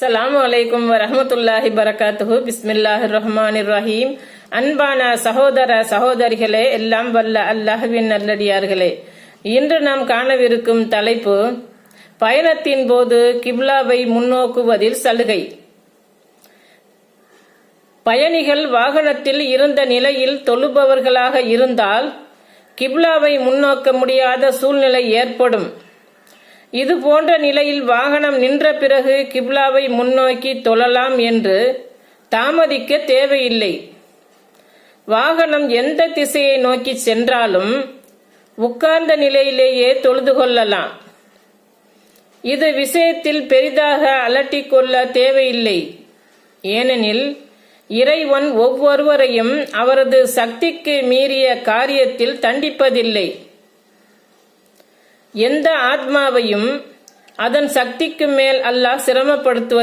அஸ்ஸலாமு அலைக்கும் வரஹ்மத்துல்லாஹி பரகாத்துஹு. பிஸ்மில்லாஹிர் ரஹ்மானிர் ரஹீம். அன்பான சகோதர சகோதரிகளே, எல்லாம் வல்ல அல்லாஹ்வின் நல்லடியார்களே, இன்று நாம் காணவிருக்கும் தலைப்பு பயணத்தின் போது கிப்லாவை முன்னோக்குவதில் சலுகை. பயணிகள் வாகனத்தில் இருந்த நிலையில் தொழுபவர்களாக இருந்தால் கிப்லாவை முன்னோக்க முடியாத சூழ்நிலை ஏற்படும். இது போன்ற நிலையில் வாகனம் நின்ற பிறகு கிப்லாவை முன்னோக்கி தொழலாம் என்று தாமதிக்க தேவையில்லை. வாகனம் எந்த திசையை நோக்கி சென்றாலும் உட்கார்ந்த நிலையிலேயே தொழுது கொள்ளலாம். இது விஷயத்தில் பெரிதாக அலட்டிக்கொள்ள தேவையில்லை. ஏனெனில் இறைவன் ஒவ்வொருவரையும் அவரது சக்திக்கு மீறிய காரியத்தில் தண்டிப்பதில்லை. எந்த ஆத்மாவையும் அதன் சக்திக்கு மேல் அல்லாஹ் சிரமப்படுத்துவது